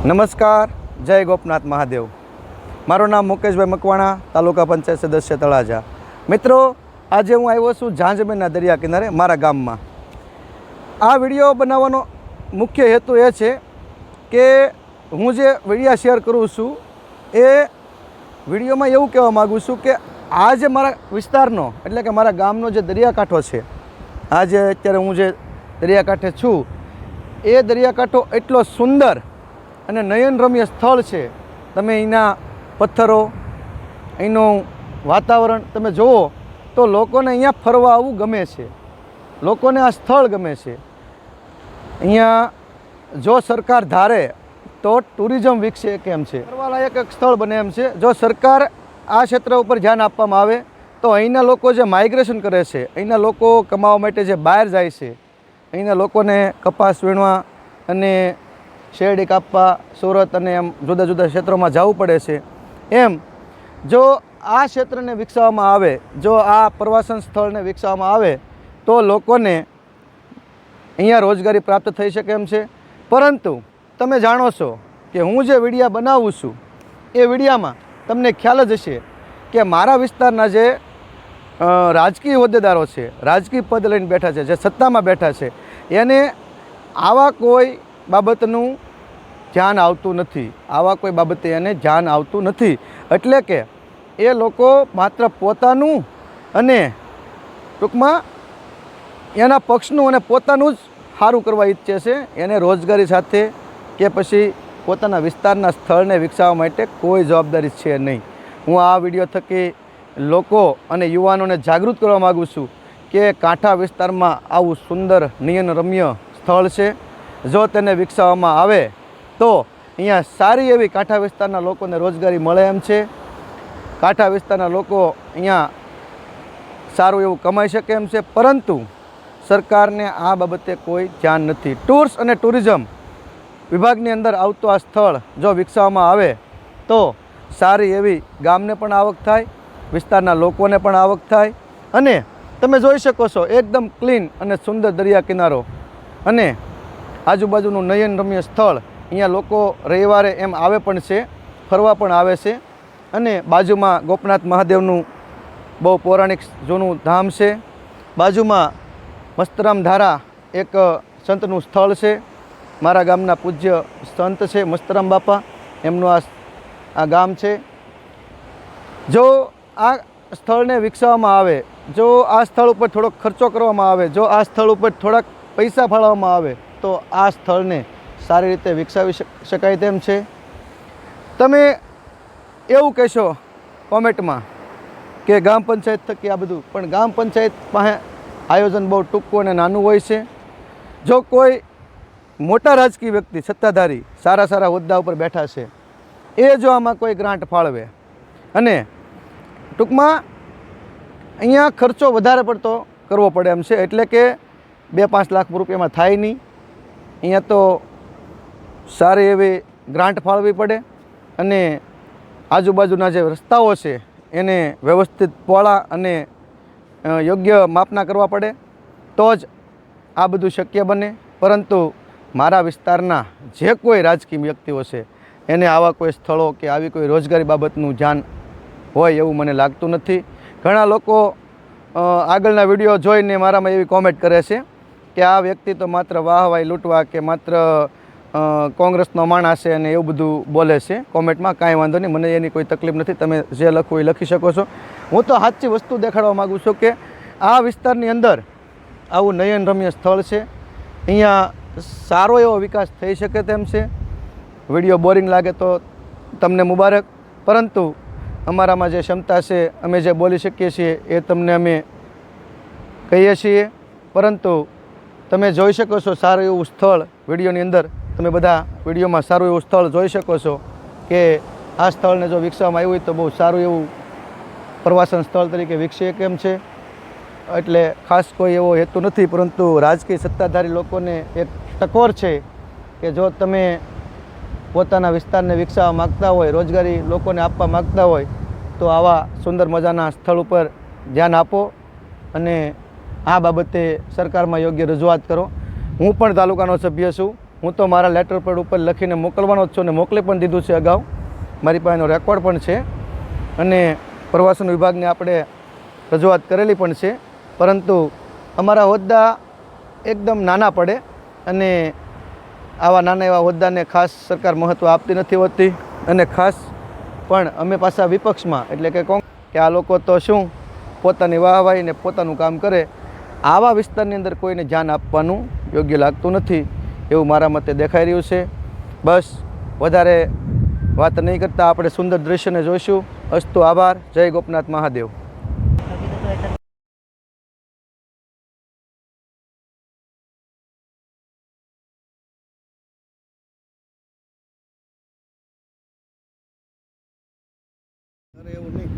નમસ્કાર, જય ગોપનાથ મહાદેવ। મારું નામ મુકેશભાઈ મકવાણા, તાલુકા પંચાયત સદસ્ય તળાજા। મિત્રો, આજે હું આવ્યો છું ઝાંઝમેરના દરિયા કિનારે મારા ગામમાં। આ વિડીયો બનાવવાનો મુખ્ય હેતુ એ છે કે હું જે વિડીયો શેર કરું છું એ વિડીયોમાં એવું કહેવા માગું છું કે આ જે મારા વિસ્તારનો એટલે કે મારા ગામનો જે દરિયાકાંઠો છે, આજે અત્યારે હું જે દરિયાકાંઠે છું એ દરિયાકાંઠો એટલો સુંદર અને નયનરમ્ય સ્થળ છે। તમે અહીંના પથ્થરો, અહીંનું વાતાવરણ તમે જુઓ તો લોકોને અહીંયા ફરવા આવવું ગમે છે, લોકોને આ સ્થળ ગમે છે। અહીંયા જો સરકાર ધારે તો ટુરિઝમ વિકસે કેમ છે, ફરવાલાયક એક સ્થળ બને એમ છે। જો સરકાર આ ક્ષેત્ર ઉપર ધ્યાન આપવામાં આવે તો અહીંના લોકો જે માઇગ્રેશન કરે છે, અહીંના લોકો કમાવા માટે જે બહાર જાય છે, અહીંના લોકોને કપાસ વીણવા અને શેરડી કાપવા સુરત અને એમ જુદા જુદા ક્ષેત્રોમાં જવું પડે છે, એમ જો આ ક્ષેત્રને વિકસાવવામાં આવે, જો આ પ્રવાસન સ્થળને વિકસાવવામાં આવે તો લોકોને અહીંયા રોજગારી પ્રાપ્ત થઈ શકે એમ છે। પરંતુ તમે જાણો છો કે હું જે વિડીયા બનાવું છું એ વિડીયામાં તમને ખ્યાલ જ હશે કે મારા વિસ્તારના જે રાજકીય હોદ્દેદારો છે, રાજકીય પદ લઈને બેઠા છે, જે સત્તામાં બેઠા છે, એને આવા કોઈ બાબતનું ધ્યાન આવતું નથી, આવા કોઈ બાબતે એને ધ્યાન આવતું નથી। એટલે કે એ લોકો માત્ર પોતાનું અને ટૂંકમાં એના પક્ષનું અને પોતાનું જ સારું કરવા ઈચ્છે છે, એને રોજગારી સાથે કે પછી પોતાના વિસ્તારના સ્થળને વિકસાવવા માટે કોઈ જવાબદારી છે નહીં। હું આ વિડીયો થકી લોકો અને યુવાનોને જાગૃત કરવા માગું છું કે કાંઠા વિસ્તારમાં આવું સુંદર નયનરમ્ય સ્થળ છે। જો તેને વિકસાવવામાં આવે તો અહીંયા સારી એવી કાંઠા વિસ્તારના લોકોને રોજગારી મળે એમ છે, કાંઠા વિસ્તારના લોકો અહીંયા સારું એવું કમાઈ શકે એમ છે। પરંતુ સરકારને આ બાબતે કોઈ ધ્યાન નથી। ટૂર્સ અને ટુરિઝમ વિભાગની અંદર આવતું આ સ્થળ જો વિકસાવવામાં આવે તો સારી એવી ગામને પણ આવક થાય, વિસ્તારના લોકોને પણ આવક થાય, અને તમે જોઈ શકો છો એકદમ ક્લીન અને સુંદર દરિયા કિનારો અને આજુબાજુનું નયનરમ્ય સ્થળ। અહીંયા લોકો રવિવારે એમ આવે પણ છે, ફરવા પણ આવે છે, અને બાજુમાં ગોપનાથ મહાદેવનું બહુ પૌરાણિક જૂનું ધામ છે, બાજુમાં મસ્તરામ ધારા એક સંતનું સ્થળ છે, મારા ગામના પૂજ્ય સંત છે મસ્તરામ બાપા, એમનું આ ગામ છે। જો આ સ્થળને વિકસાવવામાં આવે, જો આ સ્થળ ઉપર થોડોક ખર્ચો કરવામાં આવે, જો આ સ્થળ ઉપર થોડાક પૈસા ફાળવવામાં આવે તો આ સ્થળને સારી રીતે વિકસાવી શકાય તેમ છે। તમે એવું કહેશો કોમેન્ટમાં કે ગ્રામ પંચાયત થકી આ બધું, પણ ગ્રામ પંચાયત પાસે આયોજન બહુ ટૂંકું અને નાનું હોય છે। જો કોઈ મોટા રાજકીય વ્યક્તિ, સત્તાધારી, સારા સારા હોદ્દા ઉપર બેઠા છે, એ જો આમાં કોઈ ગ્રાન્ટ ફાળવે અને ટૂંકમાં અહીંયા ખર્ચો વધારે પડતો કરવો પડે એમ છે, એટલે કે 2-5 લાખ રૂપિયામાં થાય નહીં। અહીંયા તો સારી એવી ગ્રાન્ટ ફાળવવી પડે અને આજુબાજુના જે રસ્તાઓ છે એને વ્યવસ્થિત પહોળા અને યોગ્ય માપના કરવા પડે તો જ આ બધું શક્ય બને। પરંતુ મારા વિસ્તારના જે કોઈ રાજકીય વ્યક્તિઓ છે એને આવા કોઈ સ્થળો કે આવી કોઈ રોજગારી બાબતનું ધ્યાન હોય એવું મને લાગતું નથી। ઘણા લોકો આગળના વિડીયો જોઈને મારામાં એવી કોમેન્ટ કરે છે કે આ વ્યક્તિ તો માત્ર વાહવાઈ લૂંટવા કે માત્ર કોંગ્રેસનો માણસ છે અને એવું બધું બોલે છે કોમેન્ટમાં। કાંઈ વાંધો નહીં, મને એની કોઈ તકલીફ નથી, તમે જે લખવું એ લખી શકો છો। હું તો સાચી વસ્તુ દેખાડવા માગું છું કે આ વિસ્તારની અંદર આવું નયનરમ્ય સ્થળ છે, અહીંયા સારો એવો વિકાસ થઈ શકે તેમ છે। વિડીયો બોરિંગ લાગે તો તમને મુબારક, પરંતુ અમારામાં જે ક્ષમતા છે, અમે જે બોલી શકીએ છીએ એ તમને અમે કહીએ છીએ। પરંતુ તમે જોઈ શકો છો સારું એવું સ્થળ વિડીયોની અંદર, તમે બધા વિડીયોમાં સારું એવું સ્થળ જોઈ શકો છો કે આ સ્થળને જો વિકસાવવામાં આવ્યું હોય તો બહુ સારું એવું પ્રવાસન સ્થળ તરીકે વિકસે કેમ છે। એટલે ખાસ કોઈ એવો હેતુ નથી, પરંતુ રાજકીય સત્તાધારી લોકોને એક ટકોર છે કે જો તમે પોતાના વિસ્તારને વિકસાવવા માગતા હોય, રોજગારી લોકોને આપવા માગતા હોય તો આવા સુંદર મજાના સ્થળ ઉપર ધ્યાન આપો અને આ બાબતે સરકારમાં યોગ્ય રજૂઆત કરો। હું પણ તાલુકાનો સભ્ય છું, હું તો મારા લેટર પેડ ઉપર લખીને મોકલવાનો જ છું અને મોકલી પણ દીધું છે અગાઉ. મારી પાસે એનો રેકોર્ડ પણ છે અને પ્રવાસન વિભાગને આપણે રજૂઆત કરેલી પણ છે. પરંતુ અમારા હોદ્દા એકદમ નાના પડે અને આવા નાના એવા હોદ્દાને ખાસ સરકાર મહત્ત્વ આપતી નથી હોતી. અને ખાસ પણ અમે પાછા વિપક્ષમાં, એટલે કે કોણ કે આ લોકો તો શું પોતાની વાહવાહીને પોતાનું કામ કરે, આવા વિસ્તારની અંદર કોઈને ધ્યાન આપવાનું યોગ્ય લાગતું નથી એવું મારા મતે દેખાઈ રહ્યું છે. બસ વધારે વાત નહીં કરતાં આપણે સુંદર દૃશ્યને જોઈશું. અસ્તુ, આભાર. જય ગોપનાથ મહાદેવ. અરે એવું નહીં.